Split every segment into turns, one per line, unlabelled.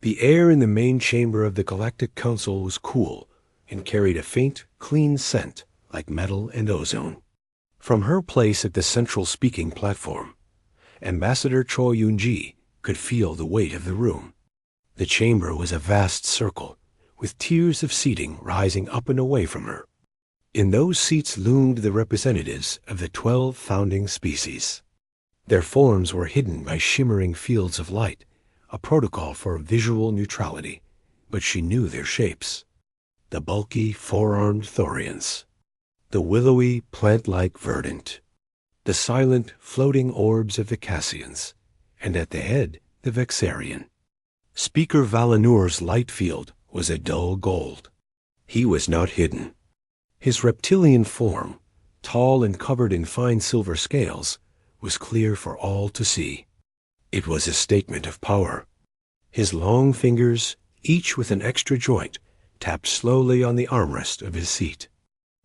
The air in the main chamber of the Galactic Council was cool and carried a faint, clean scent like metal and ozone. From her place at the central speaking platform, Ambassador Choi Yun-ji could feel the weight of the room. The chamber was a vast circle, with tiers of seating rising up and away from her. In those seats loomed the representatives of the 12 founding species. Their forms were hidden by shimmering fields of light, a protocol for visual neutrality, but she knew their shapes. The bulky, four-armed Thorians, the willowy, plant-like Verdant, the silent, floating orbs of the Cassians, and at the head, the Vexarian. Speaker Valinur's light field was a dull gold. He was not hidden. His reptilian form, tall and covered in fine silver scales, was clear for all to see. It was a statement of power. His long fingers, each with an extra joint, tapped slowly on the armrest of his seat.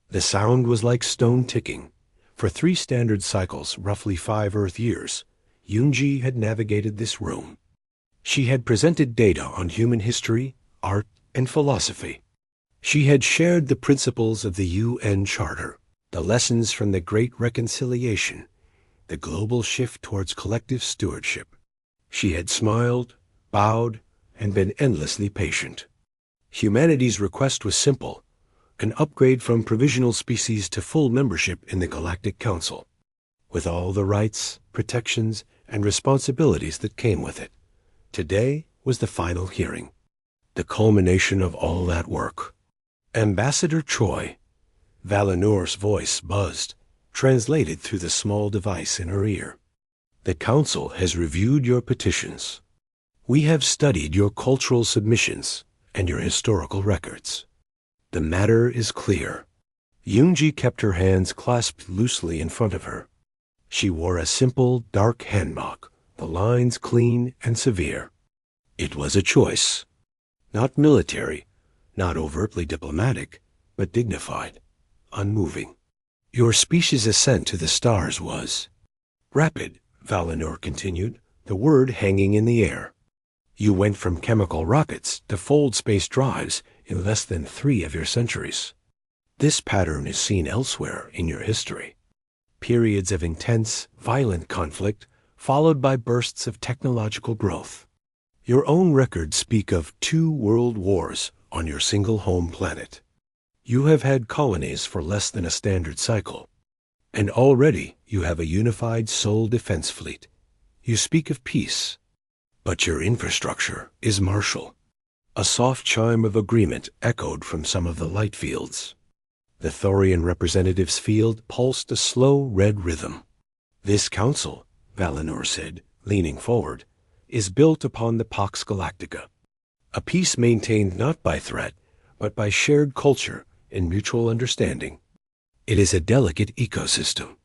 The sound was like stone ticking. For 3 standard cycles, roughly 5 Earth years, Yun-ji had navigated this room. She had presented data on human history, art, and philosophy. She had shared the principles of the UN Charter, the lessons from the Great Reconciliation, the global shift towards collective stewardship. She had smiled, bowed, and been endlessly patient. Humanity's request was simple: an upgrade from provisional species to full membership in the Galactic Council, with all the rights, protections, and responsibilities that came with it. Today was the final hearing, the culmination of all that work. Ambassador Choi, Valinur's voice buzzed, translated through the small device in her ear. The Council has reviewed your petitions. We have studied your cultural submissions and your historical records. The matter is clear. Yun-ji kept her hands clasped loosely in front of her. She wore a simple, dark handbag, the lines clean and severe. It was a choice. Not military, not overtly diplomatic, but dignified, unmoving. Your species' ascent to the stars was rapid, Valinur continued, the word hanging in the air. You went from chemical rockets to fold space drives in less than 3 of your centuries. This pattern is seen elsewhere in your history. Periods of intense, violent conflict followed by bursts of technological growth. Your own records speak of 2 world wars on your single home planet. You have had colonies for less than a standard cycle, and already you have a unified soul defense fleet. You speak of peace, but your infrastructure is martial. A soft chime of agreement echoed from some of the light fields. The Thorian representative's field pulsed a slow red rhythm. This council, Valinur said, leaning forward, is built upon the Pax Galactica, a peace maintained not by threat, but by shared culture and mutual understanding. It is a delicate ecosystem.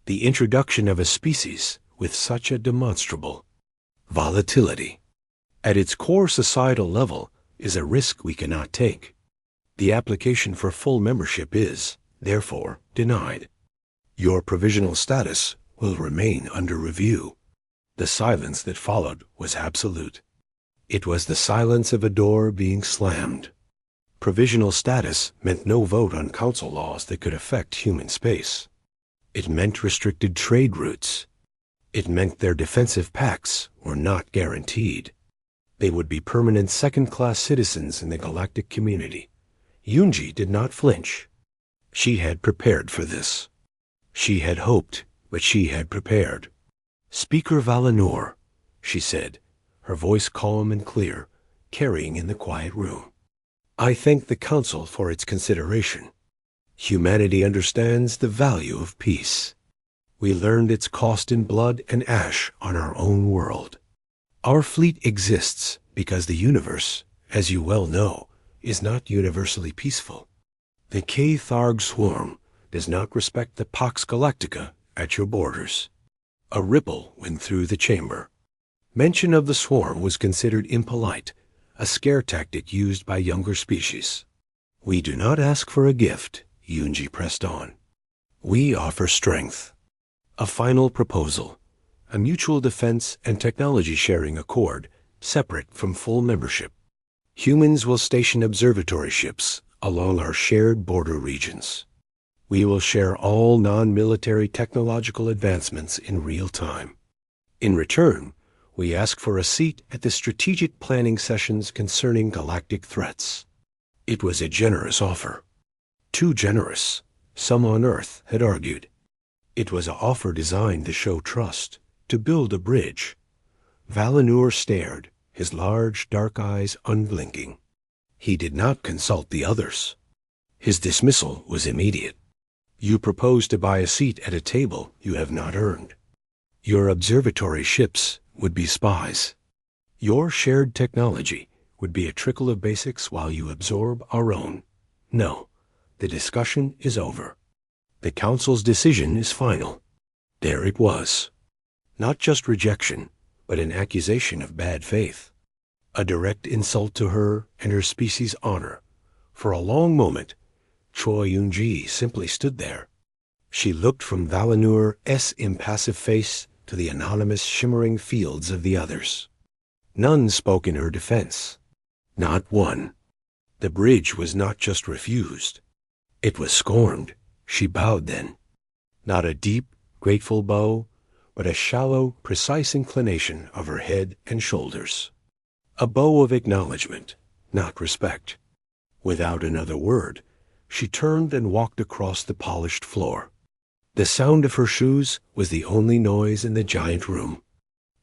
The introduction of a species with such a demonstrable volatility at its core societal level is a risk we cannot take. The application for full membership is, therefore, denied. Your provisional status will remain under review. The silence that followed was absolute. It was the silence of a door being slammed. Provisional status meant no vote on council laws that could affect human space. It meant restricted trade routes. It meant their defensive pacts were not guaranteed. They would be permanent second-class citizens in the galactic community. Yun-ji did not flinch. She had prepared for this. She had hoped, but she had prepared. Speaker Valinur, she said, her voice calm and clear, carrying in the quiet room. I thank the Council for its consideration. Humanity understands the value of peace. We learned its cost in blood and ash on our own world. Our fleet exists because the universe, as you well know, is not universally peaceful. The K-Tharg swarm does not respect the Pax Galactica at your borders. A ripple went through the chamber. Mention of the swarm was considered impolite, a scare tactic used by younger species. We do not ask for a gift, Yun-ji pressed on. We offer strength. A final proposal, a mutual defense and technology sharing accord separate from full membership. Humans will station observatory ships along our shared border regions. We will share all non-military technological advancements in real time. In return, we ask for a seat at the strategic planning sessions concerning galactic threats. It was a generous offer. Too generous, some on Earth had argued. It was an offer designed to show trust, to build a bridge. Valinor stared, his large dark eyes unblinking. He did not consult the others. His dismissal was immediate. You propose to buy a seat at a table you have not earned. Your observatory ships would be spies. Your shared technology would be a trickle of basics while you absorb our own. No, the discussion is over. The Council's decision is final. There it was. Not just rejection, but an accusation of bad faith. A direct insult to her and her species' honor. For a long moment, Choi Yun-ji simply stood there. She looked from Valinor's impassive face to the anonymous shimmering fields of the others. None spoke in her defense. Not one. The bridge was not just refused. It was scorned. She bowed then. Not a deep, grateful bow, but a shallow, precise inclination of her head and shoulders. A bow of acknowledgement, not respect. Without another word, she turned and walked across the polished floor. The sound of her shoes was the only noise in the giant room.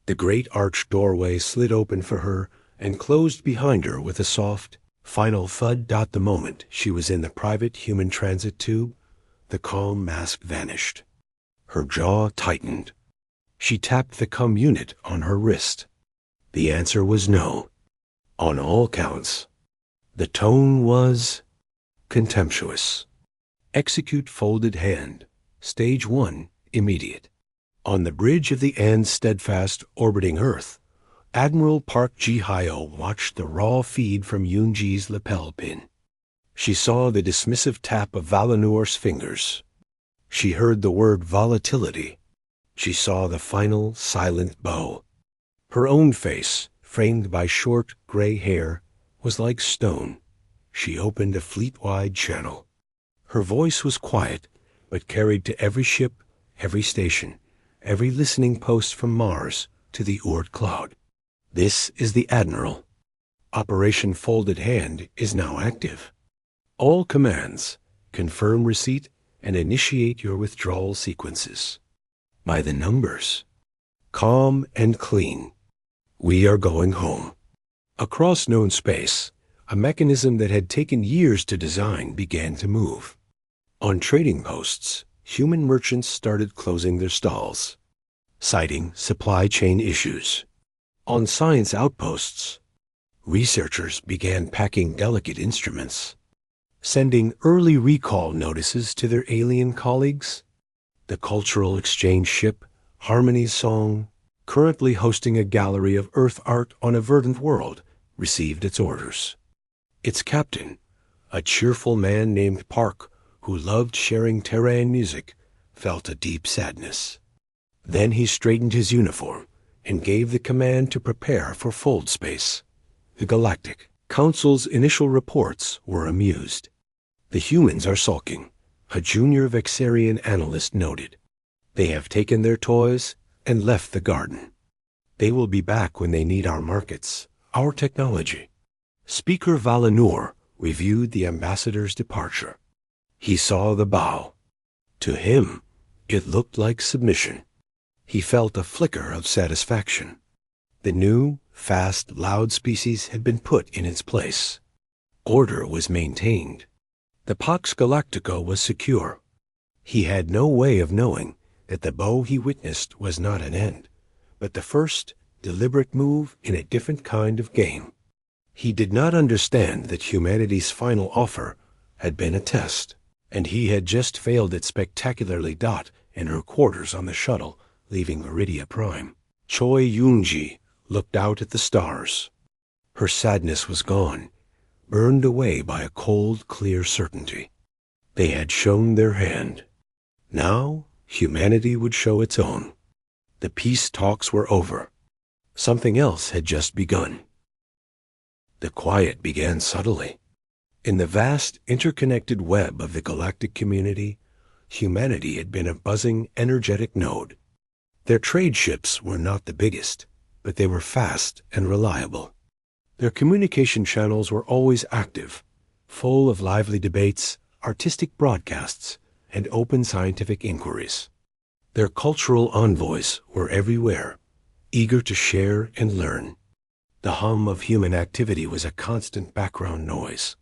The great arched doorway slid open for her and closed behind her with a soft, final thud. The moment she was in the private human transit tube, the calm mask vanished. Her jaw tightened. She tapped the cum unit on her wrist. The answer was no. On all counts. The tone was contemptuous. Execute folded hand. Stage 1, immediate. On the bridge of the And's steadfast orbiting Earth, Admiral Park Ji-hyo watched the raw feed from Yoon-ji's lapel pin. She saw the dismissive tap of Valinor's fingers. She heard the word volatility. She saw the final silent bow. Her own face, framed by short gray hair, was like stone. She opened a fleet-wide channel. Her voice was quiet, but carried to every ship, every station, every listening post from Mars to the Oort cloud. This is the Admiral. Operation Folded Hand is now active. All commands, confirm receipt and initiate your withdrawal sequences. By the numbers. Calm and clean. We are going home. Across known space, a mechanism that had taken years to design began to move. On trading posts, human merchants started closing their stalls, citing supply chain issues. On science outposts, researchers began packing delicate instruments, sending early recall notices to their alien colleagues. The cultural exchange ship, Harmony's Song, currently hosting a gallery of Earth art on a verdant world, received its orders. Its captain, a cheerful man named Park, who loved sharing terrain music, felt a deep sadness. Then he straightened his uniform and gave the command to prepare for fold space. The Galactic Council's initial reports were amused. The humans are sulking, a junior Vexarian analyst noted. They have taken their toys and left the garden. They will be back when they need our markets, our technology. Speaker Valinor reviewed the ambassador's departure. He saw the bow. To him, it looked like submission. He felt a flicker of satisfaction. The new, fast, loud species had been put in its place. Order was maintained. The Pax Galactica was secure. He had no way of knowing that the bow he witnessed was not an end, but the first, deliberate move in a different kind of game. He did not understand that humanity's final offer had been a test, and he had just failed it spectacularly. In her quarters on the shuttle, leaving Meridia Prime, Choi Yun-ji looked out at the stars. Her sadness was gone, burned away by a cold, clear certainty. They had shown their hand. Now, humanity would show its own. The peace talks were over. Something else had just begun. The quiet began subtly. In the vast, interconnected web of the galactic community, humanity had been a buzzing, energetic node. Their trade ships were not the biggest, but they were fast and reliable. Their communication channels were always active, full of lively debates, artistic broadcasts, and open scientific inquiries. Their cultural envoys were everywhere, eager to share and learn. The hum of human activity was a constant background noise.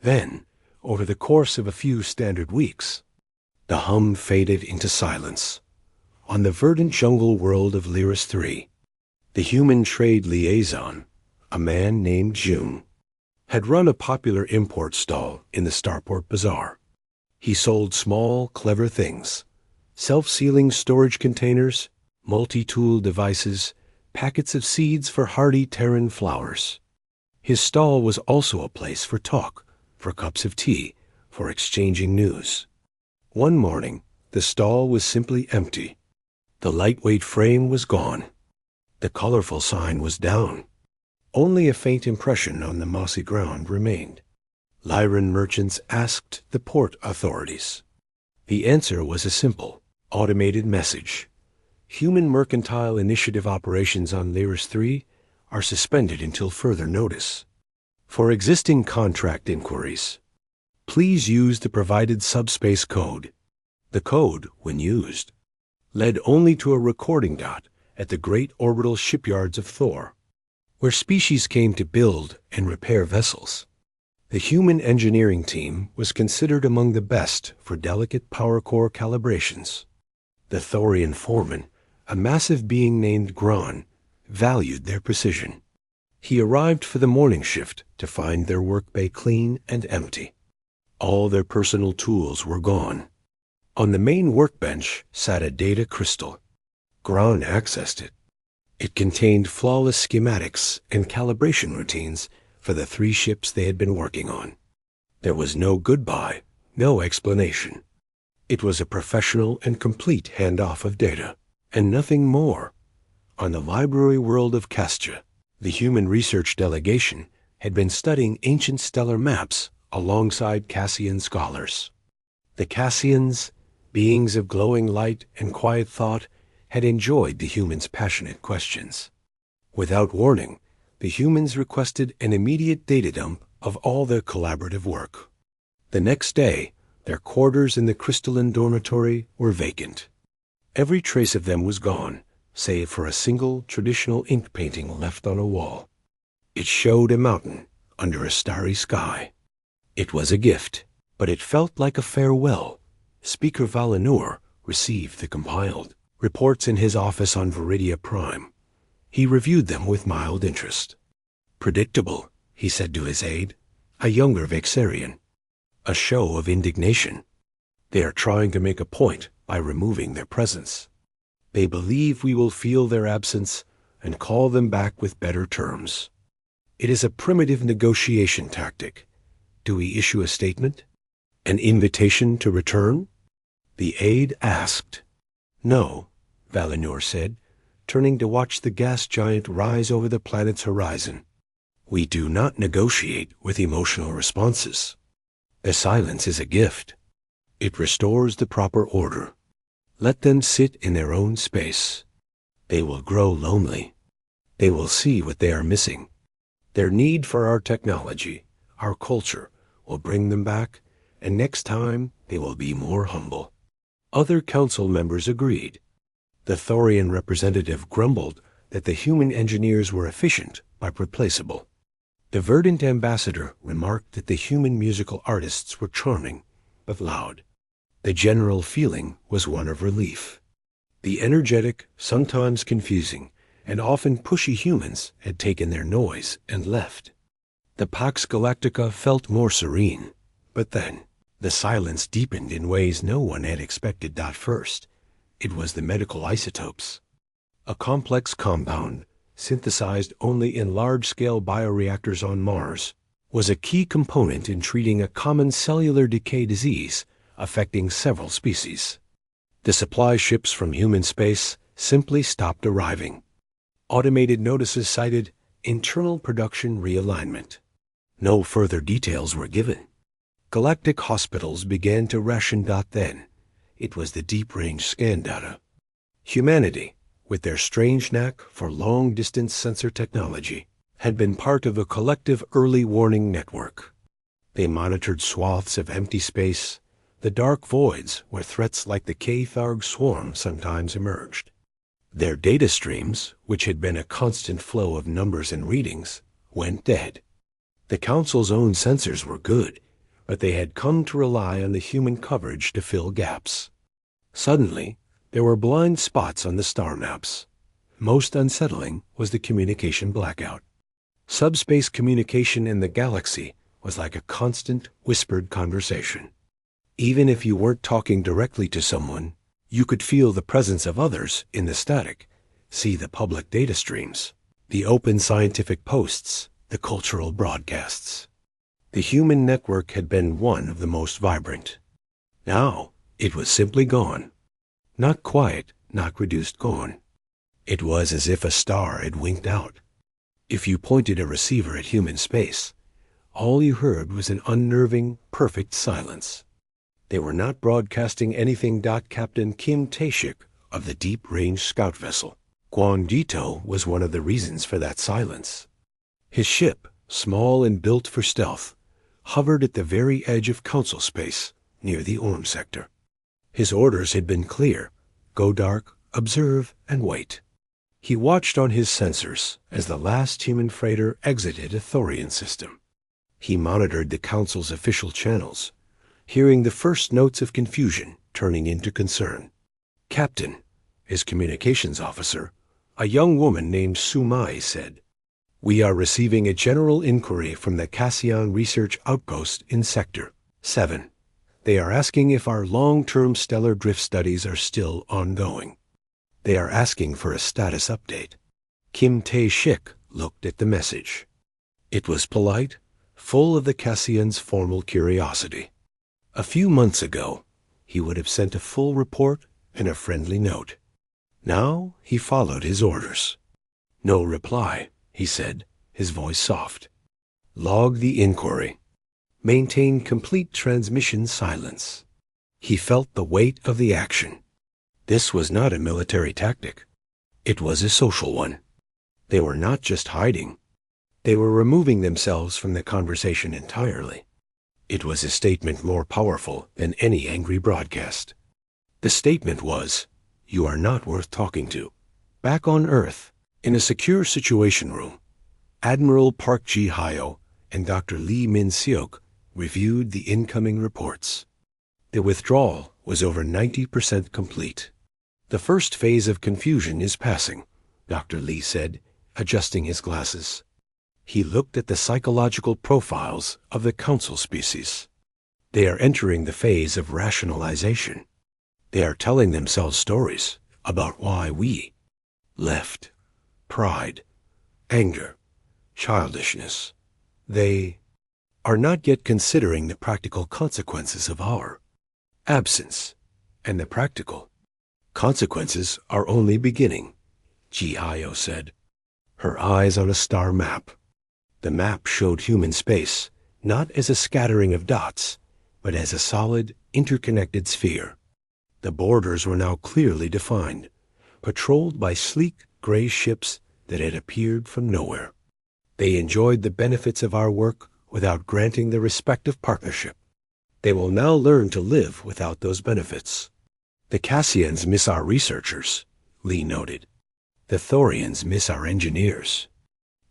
Then, over the course of a few standard weeks, the hum faded into silence. On the verdant jungle world of Lyris 3, the human trade liaison, a man named June, had run a popular import stall in the Starport Bazaar. He sold small, clever things: self-sealing storage containers, multi-tool devices, packets of seeds for hardy Terran flowers. His stall was also a place for talk, for cups of tea, for exchanging news. One morning, the stall was simply empty. The lightweight frame was gone. The colorful sign was down. Only a faint impression on the mossy ground remained. Lyran merchants asked the port authorities. The answer was a simple, automated message: human mercantile initiative operations on Lyris 3 are suspended until further notice. For existing contract inquiries, please use the provided subspace code. The code, when used, led only to a recording dot at the great orbital shipyards of Thor, where species came to build and repair vessels. The human engineering team was considered among the best for delicate power core calibrations. The Thorian foreman, a massive being named Gron, valued their precision. He arrived for the morning shift to find their work bay clean and empty. All their personal tools were gone. On the main workbench sat a data crystal. Gron accessed it. It contained flawless schematics and calibration routines for the 3 ships they had been working on. There was no goodbye, no explanation. It was a professional and complete handoff of data, and nothing more. On the library world of Castia, the human research delegation had been studying ancient stellar maps alongside Cassian scholars. The Cassians, beings of glowing light and quiet thought, had enjoyed the humans' passionate questions. Without warning, the humans requested an immediate data dump of all their collaborative work. The next day, their quarters in the crystalline dormitory were vacant. Every trace of them was gone, save for a single traditional ink painting left on a wall. It showed a mountain under a starry sky. It was a gift, but it felt like a farewell. Speaker Valinor received the compiled reports in his office on Viridia Prime. He reviewed them with mild interest. "Predictable," he said to his aide, a younger Vexarian. A show of indignation. "They are trying to make a point by removing their presence. They believe we will feel their absence and call them back with better terms. It is a primitive negotiation tactic. Do we issue a statement? An invitation to return?" The aide asked. "No," Valinor said, turning to watch the gas giant rise over the planet's horizon. "We do not negotiate with emotional responses. The silence is a gift. It restores the proper order. Let them sit in their own space. They will grow lonely. They will see what they are missing. Their need for our technology, our culture, will bring them back, and next time they will be more humble." Other council members agreed. The Thorian representative grumbled that the human engineers were efficient but replaceable. The verdant ambassador remarked that the human musical artists were charming but loud. The general feeling was one of relief. The energetic, sometimes confusing, and often pushy humans had taken their noise and left. The Pax Galactica felt more serene, but then the silence deepened in ways no one had expected. First, it was the medical isotopes. A complex compound, synthesized only in large-scale bioreactors on Mars, was a key component in treating a common cellular decay disease affecting several species. The supply ships from human space simply stopped arriving. Automated notices cited internal production realignment. No further details were given. Galactic hospitals began to ration. Then, it was the deep-range scan data. Humanity, with their strange knack for long-distance sensor technology, had been part of a collective early warning network. They monitored swaths of empty space, the dark voids where threats like the K-Tharg swarm sometimes emerged. Their data streams, which had been a constant flow of numbers and readings, went dead. The Council's own sensors were good, but they had come to rely on the human coverage to fill gaps. Suddenly, there were blind spots on the star maps. Most unsettling was the communication blackout. Subspace communication in the galaxy was like a constant, whispered conversation. Even if you weren't talking directly to someone, you could feel the presence of others in the static, see the public data streams, the open scientific posts, the cultural broadcasts. The human network had been one of the most vibrant. Now, it was simply gone. Not quiet, not reduced, gone. It was as if a star had winked out. If you pointed a receiver at human space, all you heard was an unnerving, perfect silence. They were not broadcasting anything. Captain Kim Tae-shik of the deep-range scout vessel, Gwanggi-to, was one of the reasons for that silence. His ship, small and built for stealth, hovered at the very edge of Council space, near the Orm sector. His orders had been clear: go dark, observe, and wait. He watched on his sensors as the last human freighter exited a Thorian system. He monitored the Council's official channels, hearing the first notes of confusion turning into concern. Captain, his communications officer, a young woman named Sumai, said, "We are receiving a general inquiry from the Cassian Research Outpost in Sector 7. They are asking if our long-term stellar drift studies are still ongoing. They are asking for a status update." Kim Tae-shik looked at the message. It was polite, full of the Cassian's formal curiosity. A few months ago, he would have sent a full report and a friendly note. Now he followed his orders. "No reply," he said, his voice soft. "Log the inquiry. Maintain complete transmission silence." He felt the weight of the action. This was not a military tactic. It was a social one. They were not just hiding. They were removing themselves from the conversation entirely. It was a statement more powerful than any angry broadcast. The statement was, "You are not worth talking to." Back on Earth, in a secure situation room, Admiral Park Ji-hyo and Dr. Lee Min-seok reviewed the incoming reports. The withdrawal was over 90% complete. "The first phase of confusion is passing," Dr. Lee said, adjusting his glasses. He looked at the psychological profiles of the Council species. They are entering the phase of rationalization. They are telling themselves stories about why we left. Pride, anger, childishness. They are not yet considering the practical consequences of our absence, and the practical consequences are only beginning, Ji-hyo said, her eyes on a star map. The map showed human space not as a scattering of dots, but as a solid, interconnected sphere. The borders were now clearly defined, patrolled by sleek, gray ships that had appeared from nowhere. They enjoyed the benefits of our work without granting the respect of partnership. They will now learn to live without those benefits. The Cassians miss our researchers, Lee noted. The Thorians miss our engineers.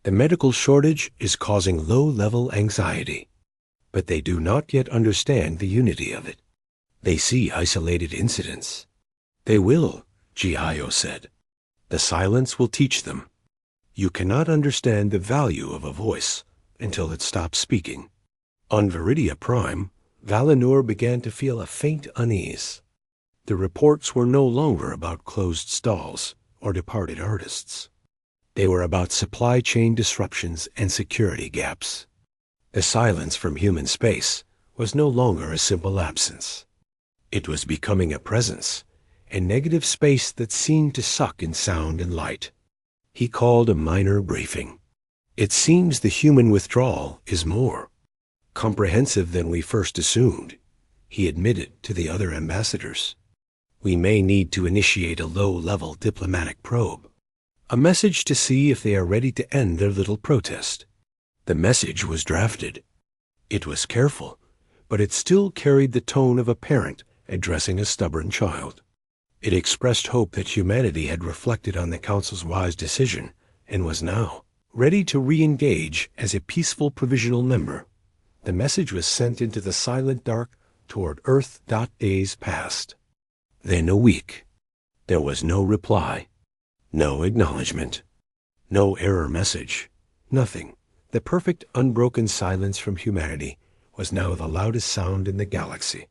The medical shortage is causing low-level anxiety, but they do not yet understand the unity of it. They see isolated incidents. They will, Ji-hyo said. The silence will teach them. You cannot understand the value of a voice until it stops speaking. On Viridia Prime, Valinor began to feel a faint unease. The reports were no longer about closed stalls or departed artists. They were about supply chain disruptions and security gaps. The silence from human space was no longer a simple absence. It was becoming a presence, a negative space that seemed to suck in sound and light. He called a minor briefing. It seems the human withdrawal is more comprehensive than we first assumed, he admitted to the other ambassadors. We may need to initiate a low-level diplomatic probe, a message to see if they are ready to end their little protest. The message was drafted. It was careful, but it still carried the tone of a parent addressing a stubborn child. It expressed hope that humanity had reflected on the Council's wise decision and was now ready to re-engage as a peaceful provisional member. The message was sent into the silent dark toward Earth. Days passed. Then a week. There was no reply, no acknowledgement, no error message, nothing. The perfect unbroken silence from humanity was now the loudest sound in the galaxy.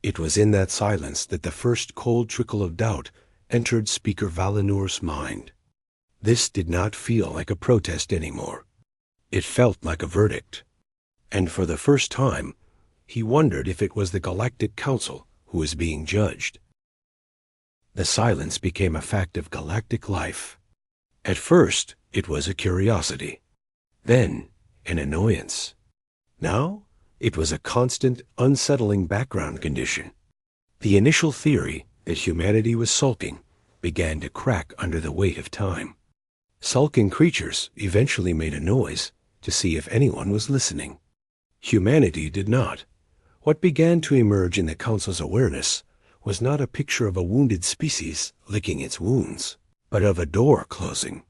It was in that silence that the first cold trickle of doubt entered Speaker Valanour's mind. This did not feel like a protest anymore. It felt like a verdict. And for the first time, he wondered if it was the Galactic Council who was being judged. The silence became a fact of galactic life. At first, it was a curiosity. Then, an annoyance. Now, it was a constant, unsettling background condition. The initial theory that humanity was sulking began to crack under the weight of time. Sulking creatures eventually made a noise to see if anyone was listening. Humanity did not. What began to emerge in the Council's awareness was not a picture of a wounded species licking its wounds, but of a door closing.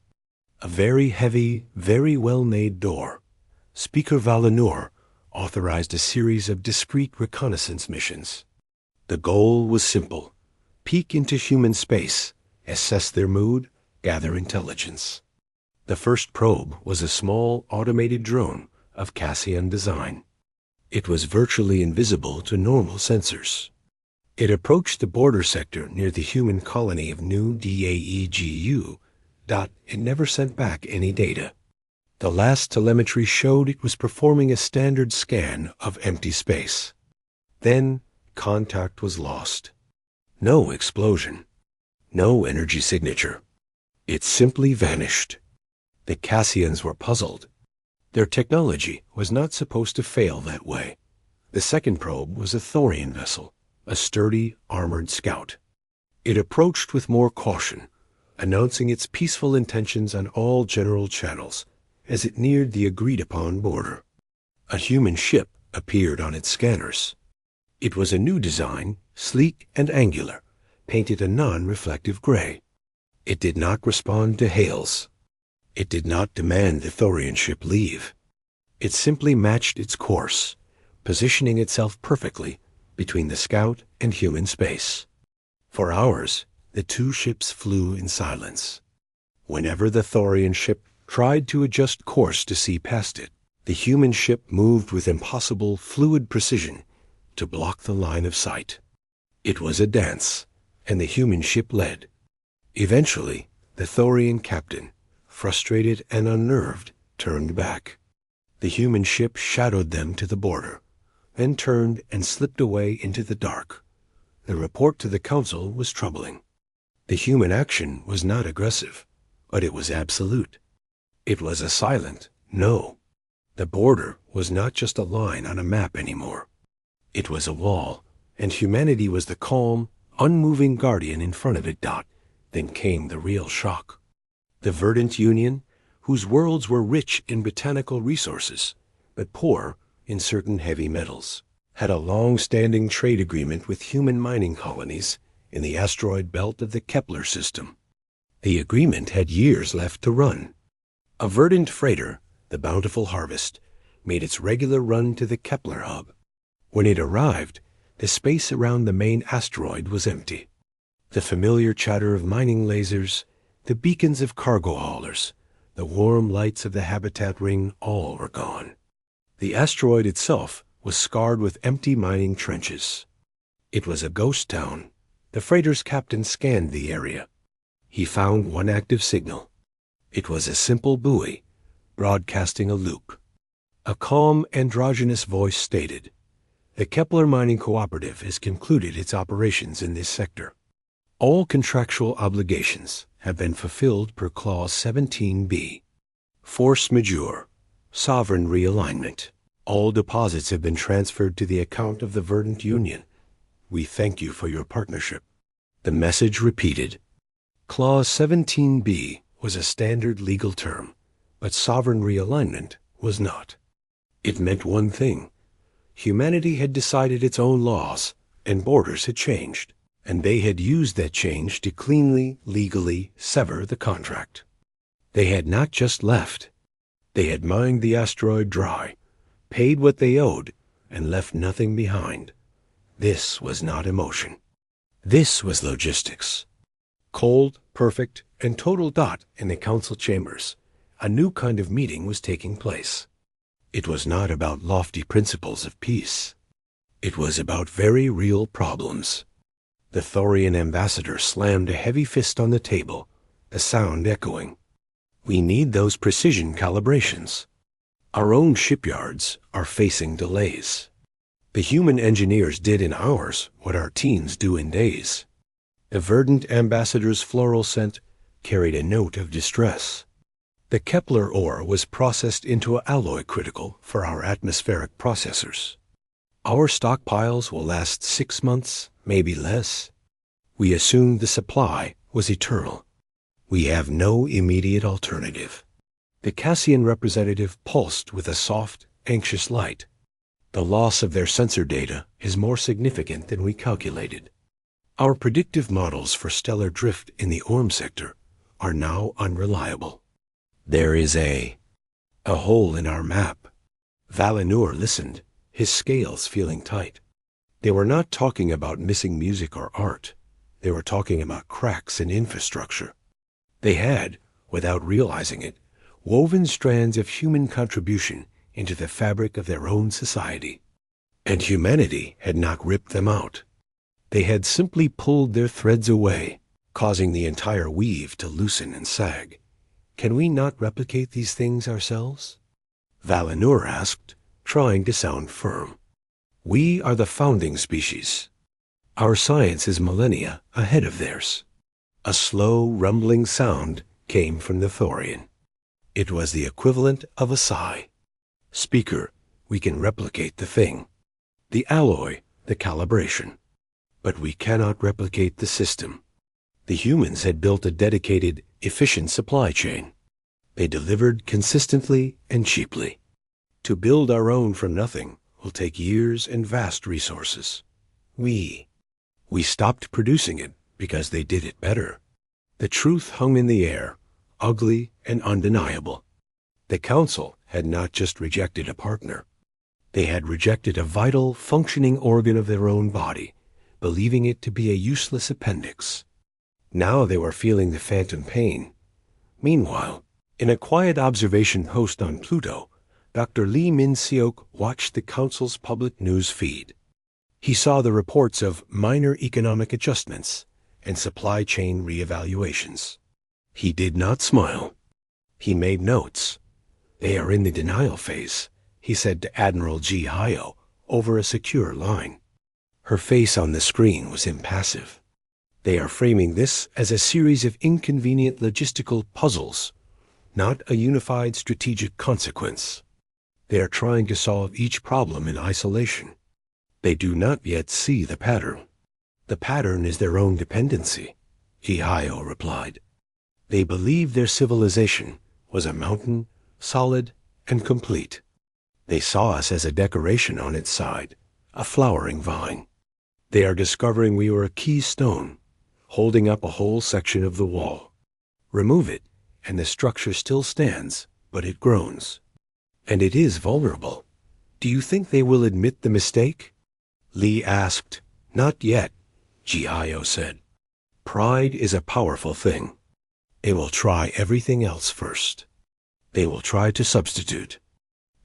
A very heavy, very well-made door. Speaker Valanour authorized a series of discreet reconnaissance missions. The goal was simple: peek into human space, assess their mood, gather intelligence. The first probe was a small automated drone of Cassian design. It was virtually invisible to normal sensors. It approached the border sector near the human colony of New Daegu. It never sent back any data. The last telemetry showed it was performing a standard scan of empty space. Then contact was lost. No explosion. No energy signature. It simply vanished. The Cassians were puzzled. Their technology was not supposed to fail that way. The second probe was a Thorian vessel, a sturdy, armored scout. It approached with more caution, announcing its peaceful intentions on all general channels as it neared the agreed-upon border. A human ship appeared on its scanners. It was a new design, sleek and angular, painted a non-reflective gray. It did not respond to hails. It did not demand the Thorian ship leave. It simply matched its course, positioning itself perfectly between the scout and human space. For hours, the two ships flew in silence. Whenever the Thorian ship tried to adjust course to see past it, the human ship moved with impossible fluid precision to block the line of sight. It was a dance, and the human ship led. Eventually, the Thorian captain, frustrated and unnerved, turned back. The human ship shadowed them to the border, then turned and slipped away into the dark. The report to the Council was troubling. The human action was not aggressive, but it was absolute. It was a silent no. The border was not just a line on a map anymore. It was a wall, and humanity was the calm, unmoving guardian in front of it. Then came the real shock. The Verdant Union, whose worlds were rich in botanical resources, but poor in certain heavy metals, had a long-standing trade agreement with human mining colonies in the asteroid belt of the Kepler system. The agreement had years left to run. A verdant freighter, the Bountiful Harvest, made its regular run to the Kepler hub. When it arrived, the space around the main asteroid was empty. The familiar chatter of mining lasers, the beacons of cargo haulers, the warm lights of the habitat ring, all were gone. The asteroid itself was scarred with empty mining trenches. It was a ghost town. The freighter's captain scanned the area. He found one active signal. It was a simple buoy, broadcasting a loop. A calm, androgynous voice stated, "The Kepler Mining Cooperative has concluded its operations in this sector. All contractual obligations have been fulfilled per Clause 17b. Force majeure, sovereign realignment. All deposits have been transferred to the account of the Verdant Union. We thank you for your partnership. The message repeated. Clause 17b was a standard legal term, but sovereign realignment was not. It meant one thing. Humanity had decided its own laws, and borders had changed, and they had used that change to cleanly, legally sever the contract. They had not just left. They had mined the asteroid dry, paid what they owed, and left nothing behind. This was not emotion. This was logistics. Cold, perfect, and total dot in the council chambers. A new kind of meeting was taking place. It was not about lofty principles of peace. It was about very real problems. The Thorian ambassador slammed a heavy fist on the table, the sound echoing. We need those precision calibrations. Our own shipyards are facing delays. The human engineers did in hours what our teens do in days. The verdant ambassador's floral scent carried a note of distress. The Kepler ore was processed into alloy critical for our atmospheric processors. Our stockpiles will last 6 months, maybe less. We assumed the supply was eternal. We have no immediate alternative. The Cassian representative pulsed with a soft, anxious light. The loss of their sensor data is more significant than we calculated. Our predictive models for stellar drift in the Orm sector are now unreliable. There is a hole in our map. Valinor listened, his scales feeling tight. They were not talking about missing music or art. They were talking about cracks in infrastructure. They had, without realizing it, woven strands of human contribution into the fabric of their own society. And humanity had not ripped them out. They had simply pulled their threads away, causing the entire weave to loosen and sag. Can we not replicate these things ourselves? Valinor asked, trying to sound firm. We are the founding species. Our science is millennia ahead of theirs. A slow, rumbling sound came from the Thorian. It was the equivalent of a sigh. Speaker, we can replicate the thing. The alloy, the calibration. But we cannot replicate the system. The humans had built a dedicated, efficient supply chain. They delivered consistently and cheaply. To build our own from nothing will take years and vast resources. We stopped producing it because they did it better. The truth hung in the air, ugly and undeniable. The council had not just rejected a partner. They had rejected a vital, functioning organ of their own body, believing it to be a useless appendix. Now they were feeling the phantom pain. Meanwhile, in a quiet observation post on Pluto, Dr. Lee Min-seok watched the council's public news feed. He saw the reports of minor economic adjustments and supply chain reevaluations. He did not smile. He made notes. They are in the denial phase, he said to Admiral Ji Hyo over a secure line. Her face on the screen was impassive. They are framing this as a series of inconvenient logistical puzzles, not a unified strategic consequence. They are trying to solve each problem in isolation. They do not yet see the pattern. The pattern is their own dependency, Ji Hyo replied. They believe their civilization was a mountain, solid and complete. They saw us as a decoration on its side, a flowering vine. They are discovering we were a keystone, holding up a whole section of the wall. Remove it, and the structure still stands, but it groans. And it is vulnerable. Do you think they will admit the mistake? Lee asked. Not yet, Ji Hyo said. Pride is a powerful thing. They will try everything else first. They will try to substitute.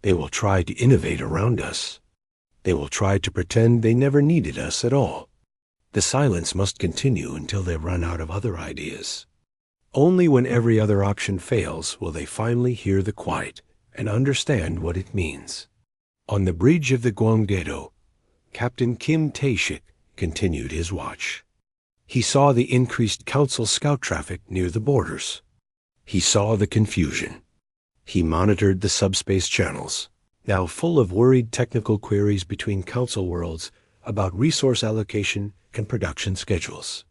They will try to innovate around us. They will try to pretend they never needed us at all. The silence must continue until they run out of other ideas. Only when every other option fails will they finally hear the quiet and understand what it means. On the bridge of the Gwanggaedo, Captain Kim Tae-shik continued his watch. He saw the increased Council scout traffic near the borders. He saw the confusion. He monitored the subspace channels, now full of worried technical queries between Council worlds about resource allocation and production schedules.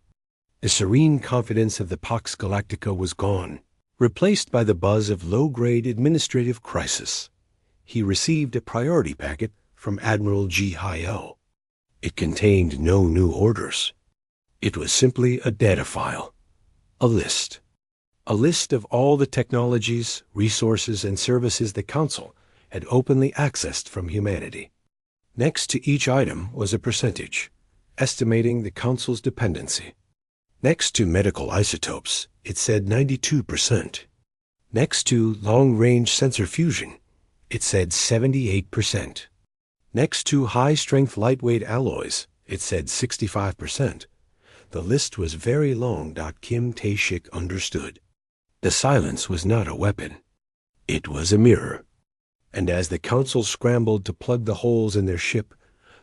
The serene confidence of the Pax Galactica was gone, replaced by the buzz of low-grade administrative crisis. He received a priority packet from Admiral G-Hi-O. It contained no new orders. It was simply a data file, a list of all the technologies, resources, and services the Council had openly accessed from humanity. Next to each item was a percentage, estimating the Council's dependency. Next to medical isotopes, it said 92%. Next to long-range sensor fusion, it said 78%. Next to high-strength lightweight alloys, it said 65%. The list was very long. Kim Tae-shik understood. The silence was not a weapon. It was a mirror. And as the Council scrambled to plug the holes in their ship,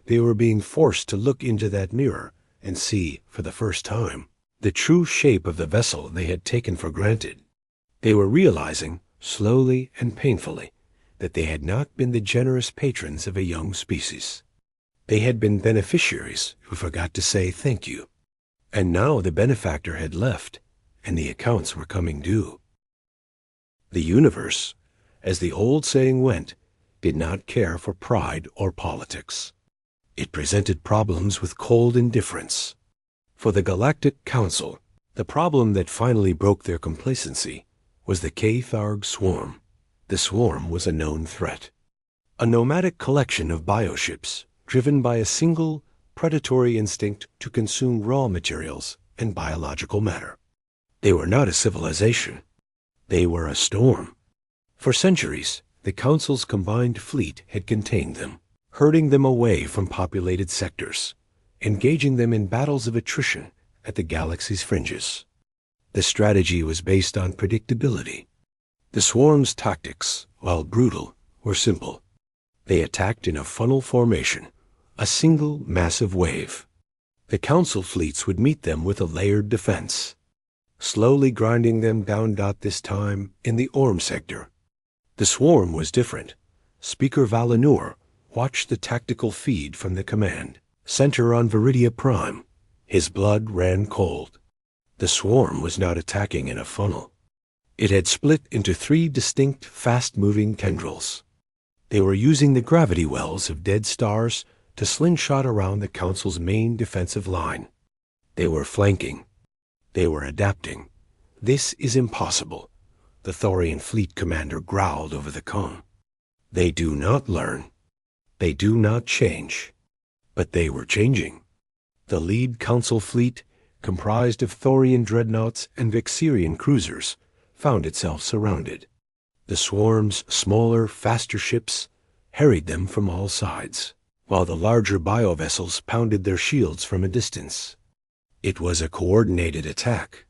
they were being forced to look into that mirror and see, for the first time, the true shape of the vessel they had taken for granted. They were realizing, slowly and painfully, that they had not been the generous patrons of a young species. They had been beneficiaries who forgot to say thank you. And now the benefactor had left, and the accounts were coming due. The universe, as the old saying went, did not care for pride or politics. It presented problems with cold indifference. For the Galactic Council, the problem that finally broke their complacency was the K-Tharg swarm. The swarm was a known threat. A nomadic collection of bioships driven by a single, predatory instinct to consume raw materials and biological matter. They were not a civilization. They were a storm. For centuries, the Council's combined fleet had contained them, herding them away from populated sectors, engaging them in battles of attrition at the galaxy's fringes. The strategy was based on predictability. The swarm's tactics, while brutal, were simple. They attacked in a funnel formation, a single massive wave. The Council fleets would meet them with a layered defense, slowly grinding them down. This time in the Orm sector. The swarm was different. Speaker Valinor watched the tactical feed from the command center on Viridia Prime. His blood ran cold. The swarm was not attacking in a funnel. It had split into 3 distinct, fast-moving tendrils. They were using the gravity wells of dead stars to slingshot around the Council's main defensive line. They were flanking. They were adapting. "This is impossible," the Thorian fleet commander growled over the comm. They do not learn. They do not change. But they were changing. The lead Council fleet, comprised of Thorian dreadnoughts and Vixirian cruisers, found itself surrounded. The swarm's smaller, faster ships harried them from all sides, while the larger biovessels pounded their shields from a distance. It was a coordinated attack.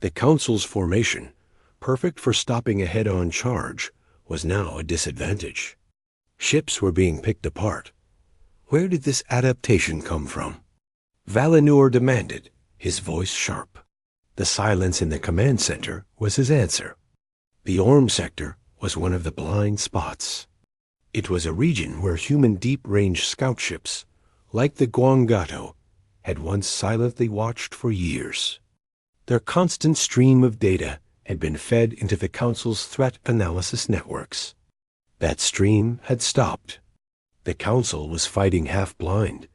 The Council's formation, perfect for stopping a head-on charge, was now a disadvantage. Ships were being picked apart. Where did this adaptation come from? Valinor demanded, his voice sharp. The silence in the command center was his answer. The Orm sector was one of the blind spots. It was a region where human deep-range scout ships, like the Guangato, had once silently watched for years. Their constant stream of data had been fed into the Council's threat analysis networks. That stream had stopped. The Council was fighting half-blind.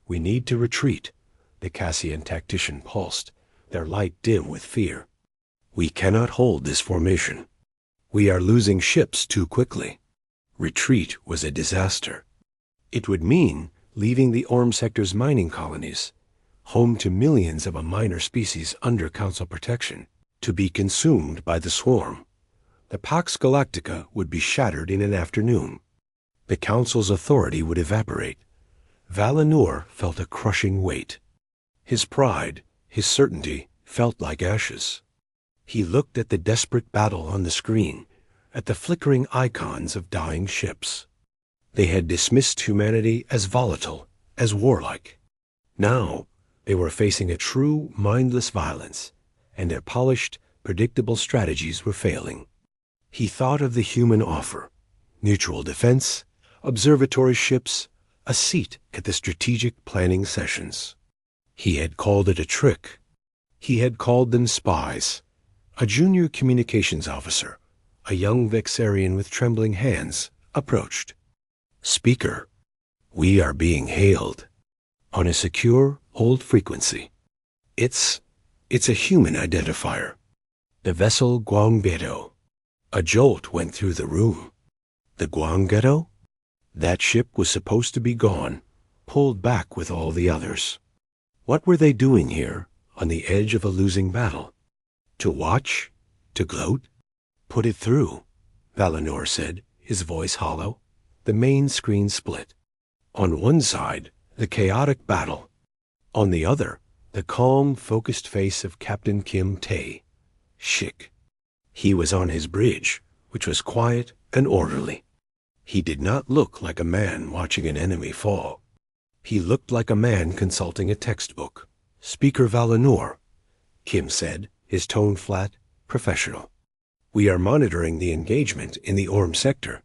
"We need to retreat," the Cassian tactician pulsed, their light dim with fear. "We cannot hold this formation. We are losing ships too quickly." Retreat was a disaster. It would mean leaving the Orm sector's mining colonies, home to millions of a minor species under Council protection, to be consumed by the swarm. The Pax Galactica would be shattered in an afternoon. The Council's authority would evaporate. Valinor felt a crushing weight. His pride, his certainty, felt like ashes. He looked at the desperate battle on the screen, at the flickering icons of dying ships. They had dismissed humanity as volatile, as warlike. Now, They were facing a true, mindless violence, and their polished, predictable strategies were failing. He thought of the human offer: mutual defense, observatory ships, a seat at the strategic planning sessions. He had called it a trick. He had called them spies. A junior communications officer, a young Vexarian with trembling hands, approached. "Speaker, we are being hailed on a secure, old frequency. It's a human identifier. The vessel Guangbedo." A jolt went through the room. The Guangbedo? That ship was supposed to be gone, pulled back with all the others. What were they doing here, on the edge of a losing battle? To watch? To gloat? "Put it through," Valinor said, his voice hollow. The main screen split. On one side, the chaotic battle. On the other, the calm, focused face of Captain Kim Tae. Shik. He was on his bridge, which was quiet and orderly. He did not look like a man watching an enemy fall. He looked like a man consulting a textbook. "Speaker Valinor," Kim said, his tone flat, professional. "We are monitoring the engagement in the Orm sector.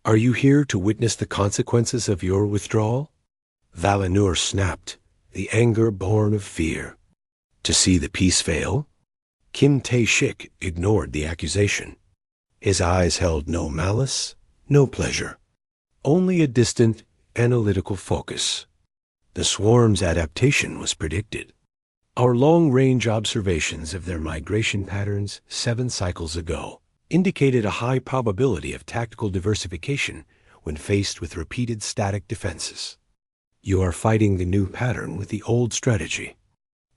Are you here to witness the consequences of your withdrawal?" Valinor snapped, the anger born of fear. "To see the peace fail?" Kim Tae-shik ignored the accusation. His eyes held no malice, no pleasure, only a distant, analytical focus. The swarm's adaptation was predicted. Our long-range observations of their migration patterns 7 cycles ago indicated a high probability of tactical diversification when faced with repeated static defenses. You are fighting the new pattern with the old strategy.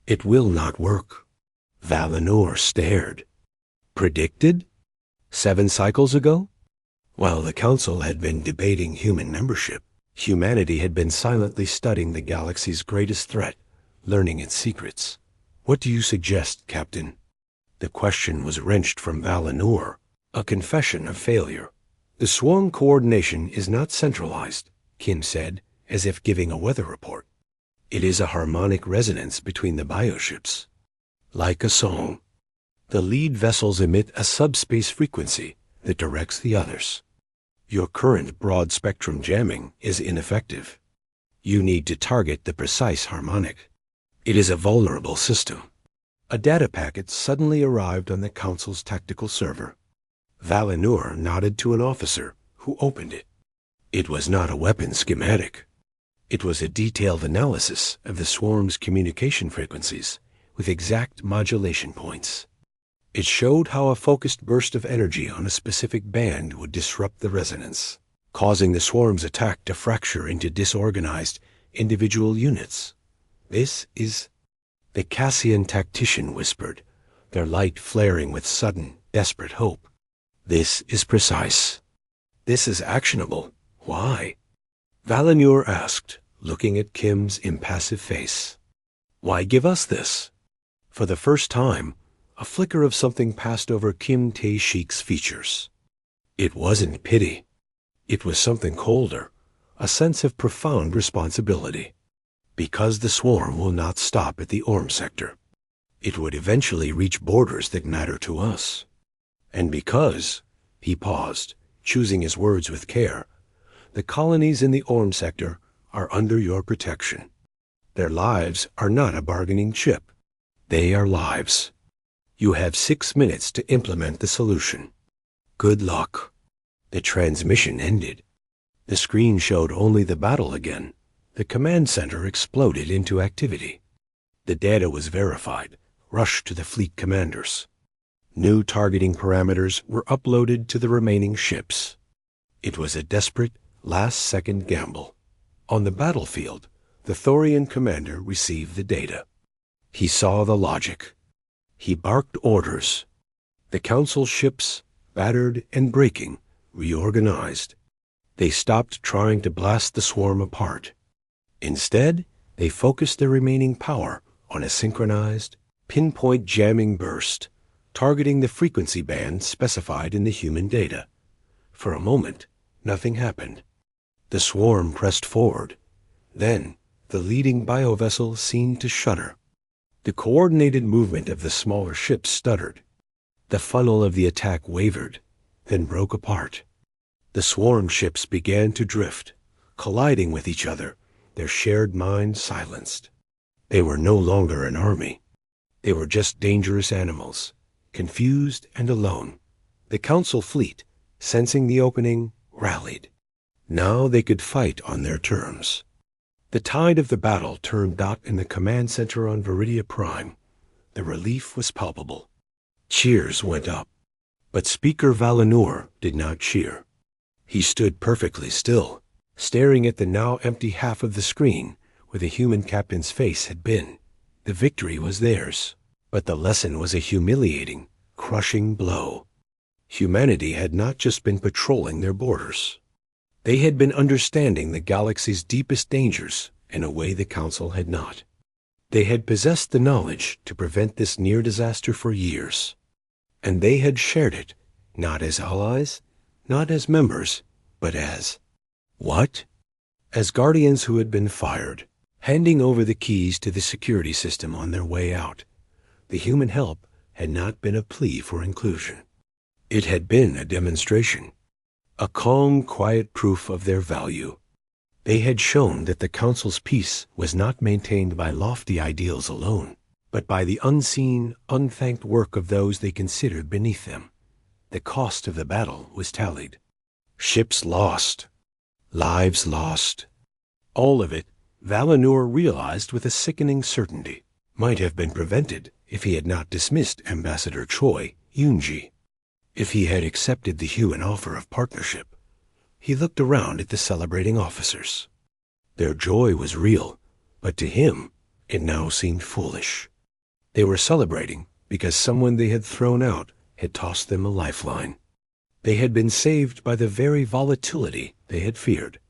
It will not work. Valinor stared. Predicted? 7 cycles ago? While the Council had been debating human membership, humanity had been silently studying the galaxy's greatest threat, learning its secrets. "What do you suggest, Captain?" The question was wrenched from Valinor, a confession of failure. "The swarm coordination is not centralized," Kim said, as if giving a weather report. "It is a harmonic resonance between the bioships. Like a song. The lead vessels emit a subspace frequency that directs the others. Your current broad-spectrum jamming is ineffective. You need to target the precise harmonic. It is a vulnerable system." A data packet suddenly arrived on the Council's tactical server. Valinor nodded to an officer, who opened it. It was not a weapon schematic. It was a detailed analysis of the swarm's communication frequencies, with exact modulation points. It showed how a focused burst of energy on a specific band would disrupt the resonance, causing the swarm's attack to fracture into disorganized individual units. "This is..." The Cassian tactician whispered, their light flaring with sudden, desperate hope. "This is precise. This is actionable. Why?" Valinor asked, looking at Kim's impassive face. "Why give us this?" For the first time, a flicker of something passed over Kim Tae-shik's features. It wasn't pity. It was something colder, a sense of profound responsibility. Because the swarm will not stop at the Orm sector. It would eventually reach borders that matter to us. And because, he paused, choosing his words with care, the colonies in the Orm sector are under your protection. Their lives are not a bargaining chip. They are lives. You have 6 minutes to implement the solution. Good luck." The transmission ended. The screen showed only the battle again. The command center exploded into activity. The data was verified, rushed to the fleet commanders. New targeting parameters were uploaded to the remaining ships. It was a desperate, last-second gamble. On the battlefield, the Thorian commander received the data. He saw the logic. He barked orders. The Council ships, battered and breaking, reorganized. They stopped trying to blast the swarm apart. Instead, they focused their remaining power on a synchronized, pinpoint jamming burst, targeting the frequency band specified in the human data. For a moment, nothing happened. The swarm pressed forward. Then, The leading biovessel seemed to shudder. The coordinated movement of the smaller ships stuttered. The funnel of the attack wavered, then broke apart. The swarm ships began to drift, colliding with each other, their shared minds silenced. They were no longer an army. They were just dangerous animals, confused and alone. The Council fleet, sensing the opening, rallied. Now they could fight on their terms. The tide of the battle turned out in the command center on Viridia Prime. The relief was palpable. Cheers went up. But Speaker Valinor did not cheer. He stood perfectly still, staring at the now empty half of the screen where the human captain's face had been. The victory was theirs, but the lesson was a humiliating, crushing blow. Humanity had not just been patrolling their borders. They had been understanding the galaxy's deepest dangers in a way the Council had not. They had possessed the knowledge to prevent this near disaster for years, and they had shared it, not as allies, not as members, but as what? As guardians who had been fired, handing over the keys to the security system on their way out. The human help had not been a plea for inclusion. It had been a demonstration, a calm, quiet proof of their value. They had shown that the Council's peace was not maintained by lofty ideals alone, but by the unseen, unthanked work of those they considered beneath them. The cost of the battle was tallied. Ships lost. Lives lost. All of it, Valinor realized with a sickening certainty, might have been prevented if he had not dismissed Ambassador Choi Yunji. If he had accepted the human offer of partnership. He looked around at the celebrating officers. Their joy was real, but to him it now seemed foolish. They were celebrating because someone they had thrown out had tossed them a lifeline. They had been saved by the very volatility they had feared.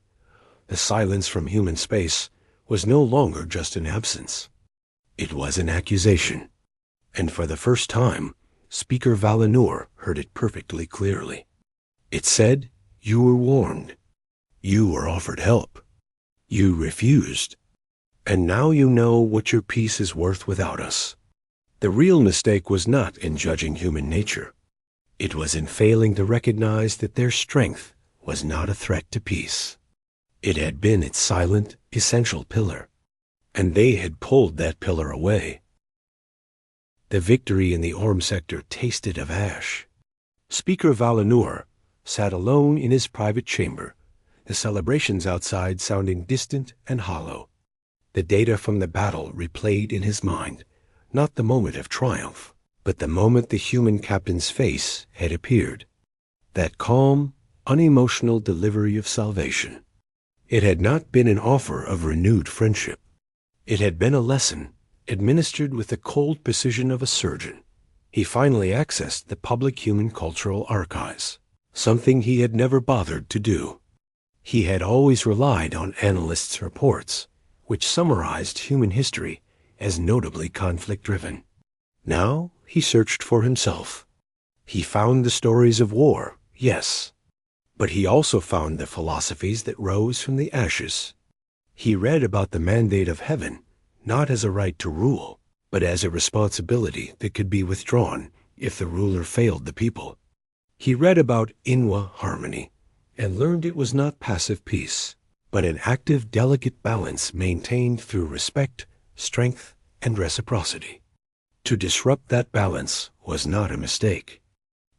The silence from human space was no longer just an absence. It was an accusation. And for the first time, Speaker Valinor heard it perfectly clearly. It said, "You were warned. You were offered help. You refused. And now you know what your peace is worth without us." The real mistake was not in judging human nature. It was in failing to recognize that their strength was not a threat to peace. It had been its silent, essential pillar, and they had pulled that pillar away. The victory in the Orm sector tasted of ash. Speaker Valinor sat alone in his private chamber, the celebrations outside sounding distant and hollow. The data from the battle replayed in his mind, not the moment of triumph, but the moment the human captain's face had appeared. That calm, unemotional delivery of salvation. It had not been an offer of renewed friendship. It had been a lesson, administered with the cold precision of a surgeon. He finally accessed the public human cultural archives, something he had never bothered to do. He had always relied on analysts' reports, which summarized human history as notably conflict-driven. Now he searched for himself. He found the stories of war, yes, but he also found the philosophies that rose from the ashes. He read about the mandate of heaven, not as a right to rule, but as a responsibility that could be withdrawn if the ruler failed the people. He read about Inwa harmony, and learned it was not passive peace, but an active, delicate balance maintained through respect, strength, and reciprocity. To disrupt that balance was not a mistake.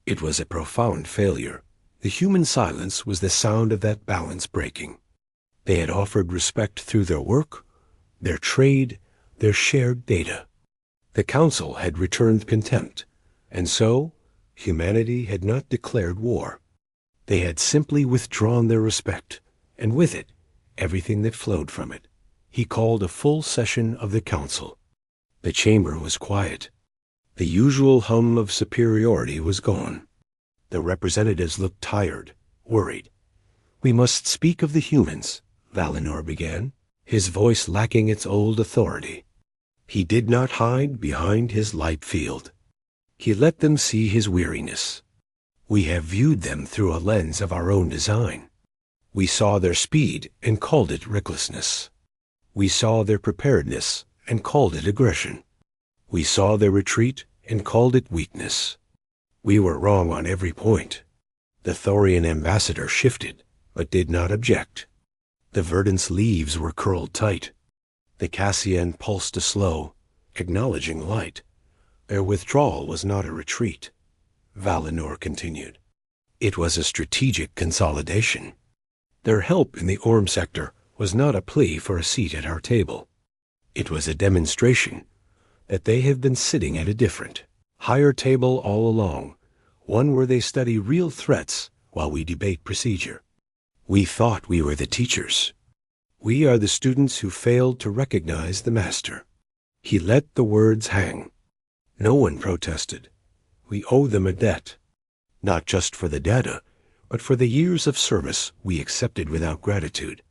It was a profound failure. The human silence was the sound of that balance breaking. They had offered respect through their work, their trade, their shared data. The Council had returned contempt, and so humanity had not declared war. They had simply withdrawn their respect, and with it, everything that flowed from it. He called a full session of the Council. The chamber was quiet. The usual hum of superiority was gone. The representatives looked tired, worried. "We must speak of the humans," Valinor began, his voice lacking its old authority. He did not hide behind his light field. He let them see his weariness. "We have viewed them through a lens of our own design. We saw their speed and called it recklessness. We saw their preparedness and called it aggression. We saw their retreat and called it weakness. We were wrong on every point. The Thorian ambassador shifted, but did not object. The verdant's leaves were curled tight. The Cassian pulsed a slow, acknowledging light. Their withdrawal was not a retreat, Valinor continued. It was a strategic consolidation. Their help in the Orm sector was not a plea for a seat at our table. It was a demonstration that they have been sitting at a different, higher table all along, one where they study real threats while we debate procedure. We thought we were the teachers. We are the students who failed to recognize the master. He let the words hang. No one protested. We owe them a debt, not just for the data, but for the years of service we accepted without gratitude.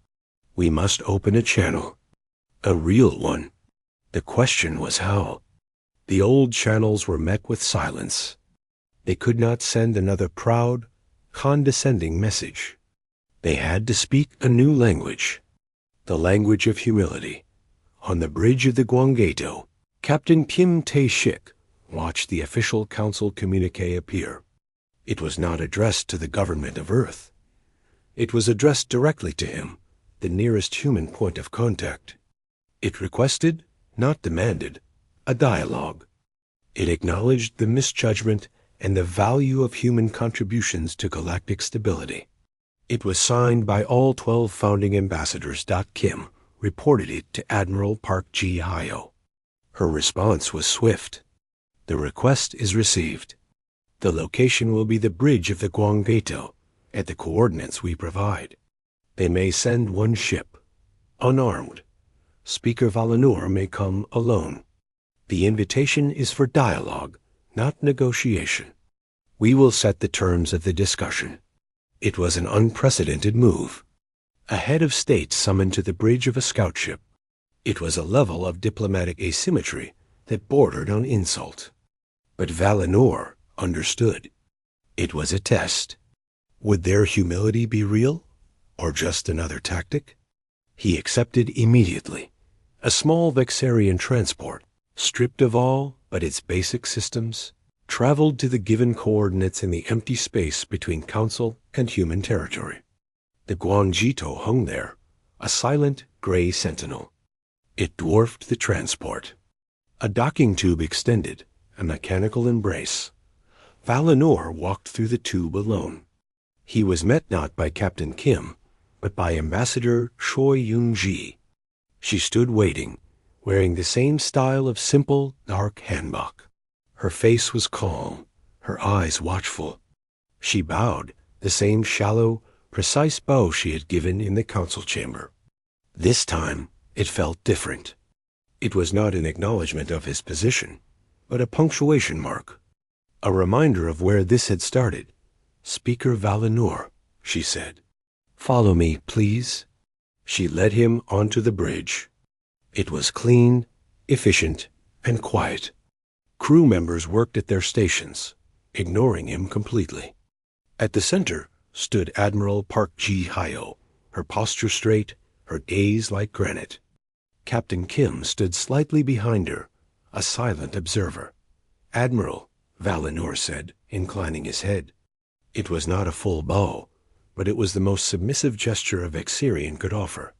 We must open a channel, a real one. The question was how. The old channels were met with silence. They could not send another proud, condescending message. They had to speak a new language, the language of humility. On the bridge of the Guangato, Captain Kim Tae-shik watched the official council communique appear. It was not addressed to the government of Earth. It was addressed directly to him, the nearest human point of contact. It requested, not demanded, a dialogue. It acknowledged the misjudgment and the value of human contributions to galactic stability. It was signed by all 12 founding ambassadors. Kim reported it to Admiral Park Ji-hyo. Her response was swift. The request is received. The location will be the bridge of the Guangato, at the coordinates we provide. They may send one ship, unarmed. Speaker Valinor may come alone. The invitation is for dialogue, not negotiation. We will set the terms of the discussion. It was an unprecedented move. A head of state summoned to the bridge of a scout ship. It was a level of diplomatic asymmetry that bordered on insult. But Valinor understood. It was a test. Would their humility be real, or just another tactic? He accepted immediately. A small Vexarian transport, stripped of all but its basic systems, traveled to the given coordinates in the empty space between Council and human territory. The Guanjito hung there, a silent gray sentinel. It dwarfed the transport. A docking tube extended, a mechanical embrace. Valinor walked through the tube alone. He was met not by Captain Kim, but by Ambassador Choi Yun-ji. She stood waiting, wearing the same style of simple, dark hanbok. Her face was calm, her eyes watchful. She bowed, the same shallow, precise bow she had given in the council chamber. This time, it felt different. It was not an acknowledgment of his position, but a punctuation mark, a reminder of where this had started. Speaker Valinor, she said. Follow me, please. She led him onto the bridge. It was clean, efficient, and quiet. Crew members worked at their stations, ignoring him completely. At the center stood Admiral Park Ji-hyo, her posture straight, her gaze like granite. Captain Kim stood slightly behind her, a silent observer. Admiral, Valinor said, inclining his head. It was not a full bow, but it was the most submissive gesture a Vexarian could offer.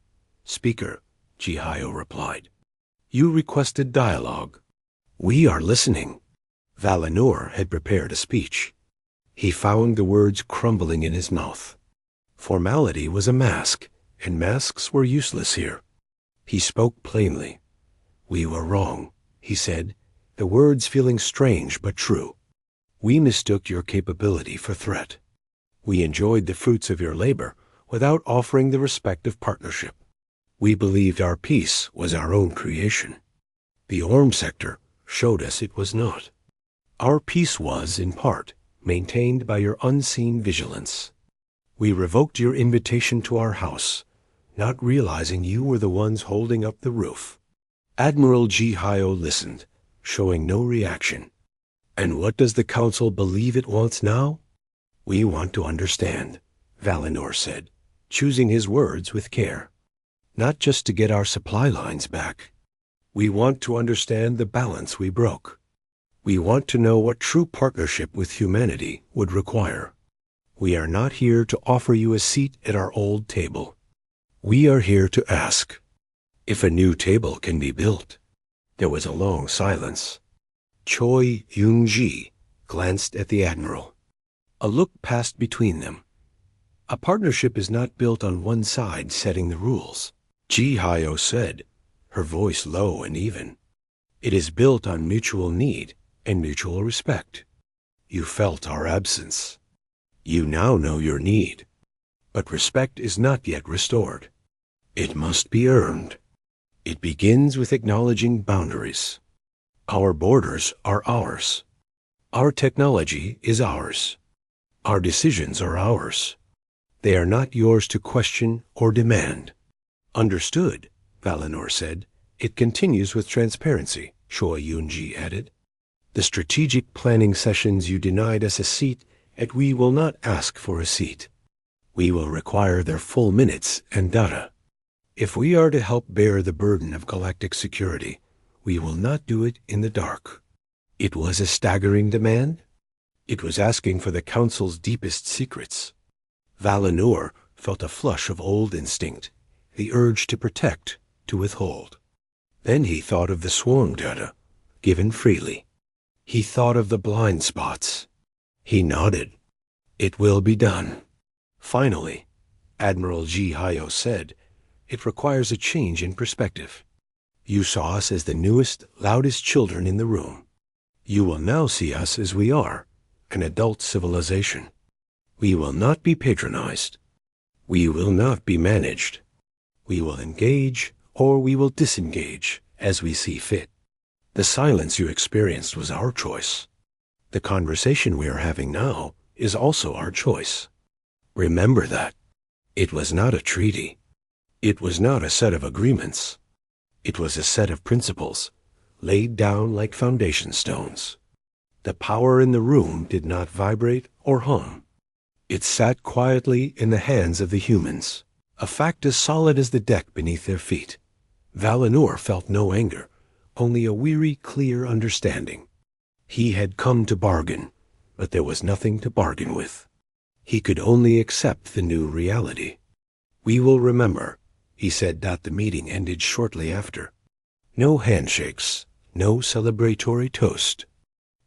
Speaker, Ji-hyo replied. You requested dialogue. We are listening. Valinor had prepared a speech. He found the words crumbling in his mouth. Formality was a mask, and masks were useless here. He spoke plainly. We were wrong, he said, the words feeling strange but true. We mistook your capability for threat. We enjoyed the fruits of your labor without offering the respect of partnership. We believed our peace was our own creation. The Orm sector showed us it was not. Our peace was, in part, maintained by your unseen vigilance. We revoked your invitation to our house, not realizing you were the ones holding up the roof. Admiral Ji-hyo listened, showing no reaction. And what does the Council believe it wants now? We want to understand, Valinor said, choosing his words with care. not just to get our supply lines back. We want to understand the balance we broke. We want to know what true partnership with humanity would require. We are not here to offer you a seat at our old table. We are here to ask if a new table can be built. There was a long silence. Choi Young-ji glanced at the Admiral. A look passed between them. A partnership is not built on one side setting the rules, Ji Hyo said, her voice low and even. It is built on mutual need and mutual respect. You felt our absence. You now know your need. But respect is not yet restored. It must be earned. It begins with acknowledging boundaries. Our borders are ours. Our technology is ours. Our decisions are ours. They are not yours to question or demand. Understood, Valinor said. It continues with transparency, Choi Young-ji added. The strategic planning sessions you denied us a seat at, we will not ask for a seat. We will require their full minutes and data. If we are to help bear the burden of galactic security, we will not do it in the dark. It was a staggering demand. It was asking for the Council's deepest secrets. Valinor felt a flush of old instinct, the urge to protect, to withhold. Then he thought of the swarm data, given freely. He thought of the blind spots. He nodded. It will be done. Finally, Admiral Ji Hyo said, it requires a change in perspective. You saw us as the newest, loudest children in the room. You will now see us as we are, an adult civilization. We will not be patronized. We will not be managed. We will engage or we will disengage as we see fit. The silence you experienced was our choice. The conversation we are having now is also our choice. Remember that. It was not a treaty. It was not a set of agreements. It was a set of principles, laid down like foundation stones. The power in the room did not vibrate or hum. It sat quietly in the hands of the humans, a fact as solid as the deck beneath their feet. Valinor felt no anger, only a weary, clear understanding. He had come to bargain, but there was nothing to bargain with. He could only accept the new reality. We will remember, he said. The meeting ended shortly after. No handshakes, no celebratory toast.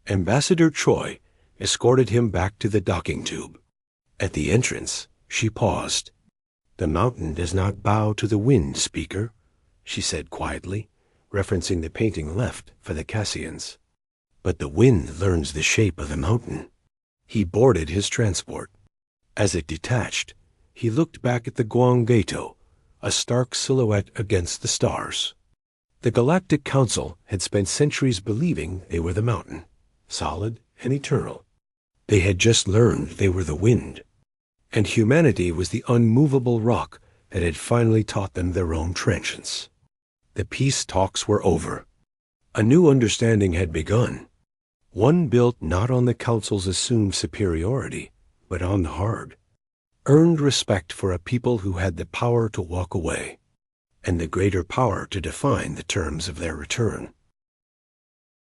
Ambassador Choi escorted him back to the docking tube. At the entrance, she paused. The mountain does not bow to the wind, speaker, she said quietly, referencing the painting left for the Cassians. But the wind learns the shape of the mountain. He boarded his transport. As it detached, he looked back at the Guangato, a stark silhouette against the stars. The Galactic Council had spent centuries believing they were the mountain, solid and eternal. They had just learned they were the wind, and humanity was the unmovable rock that had finally taught them their own transience. The peace talks were over. A new understanding had begun, one built not on the Council's assumed superiority, but on the hard, earned respect for a people who had the power to walk away, and the greater power to define the terms of their return.